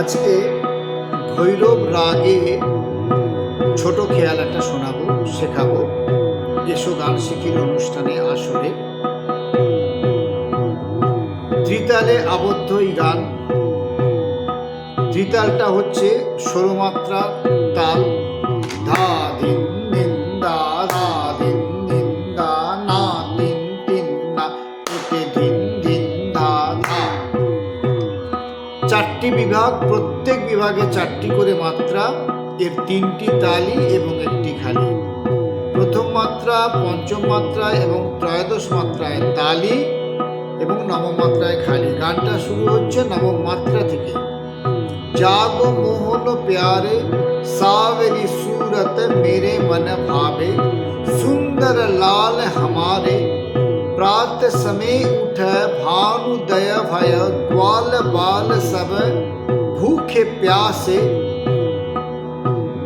আজকে ভৈরব রাগে ছোট খেয়াল একটা শোনাবো, শেখাবো। এসো গান শিখির অনুষ্ঠানে আসরে ত্রিতালে আবদ্ধ এই গান। ত্রিতালটা হচ্ছে 16 মাত্রা তাল। ধা ধিন ধিন দা, ধা ধিন ধিন দা, না তিন তিন না, এতে ধিন ধিন ধা ধা। চারটি বিভাগ, প্রত্যেক বিভাগে চারটি করে মাত্রা, এর তিনটি তালি এবং একটি খালি। প্রথম মাত্রা, পঞ্চম মাত্রায় এবং ত্রয়োদশ মাত্রায় তালি এবং নবম মাত্রায় খালি। গানটা শুরু হচ্ছে নবম মাত্রা থেকে। जागो मोहन प्यारे सावरी सूरत मेरे मन भावे, सुंदर लाल हमारे प्रात समय उठ भानुदय भय, ग्वाल बाल सब भूखे प्यासे,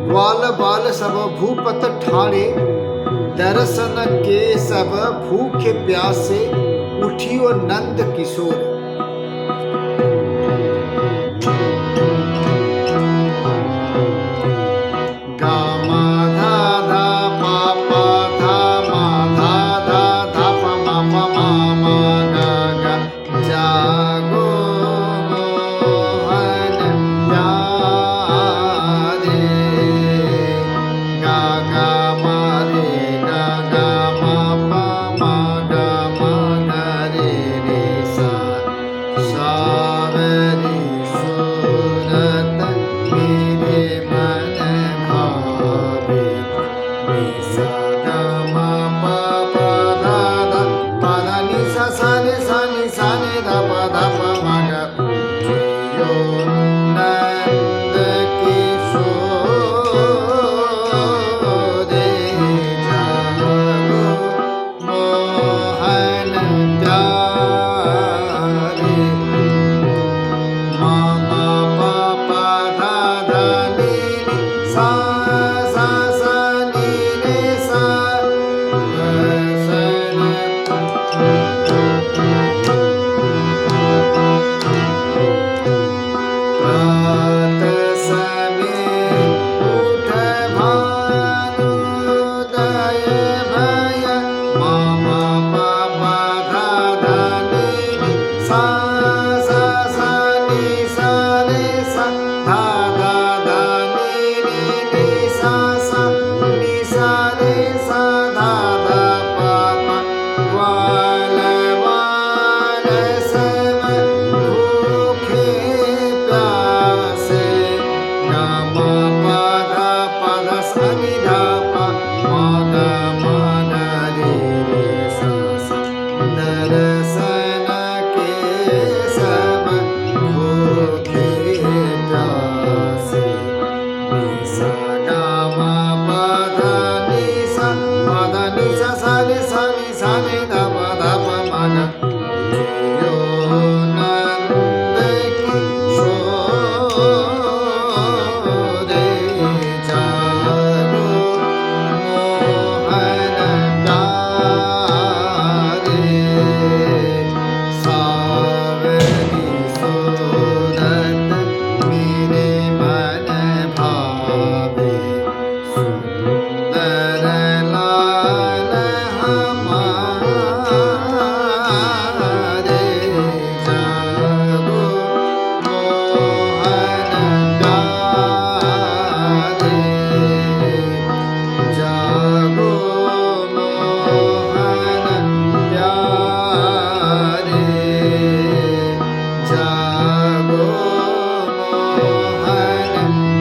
ग्वाल बाल सब भूपत ठाणे, दर्शन के सब भूखे प्यासे, उठियो नंद किशोर।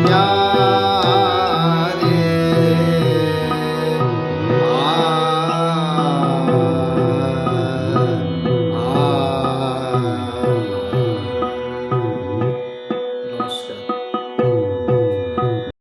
Yeah.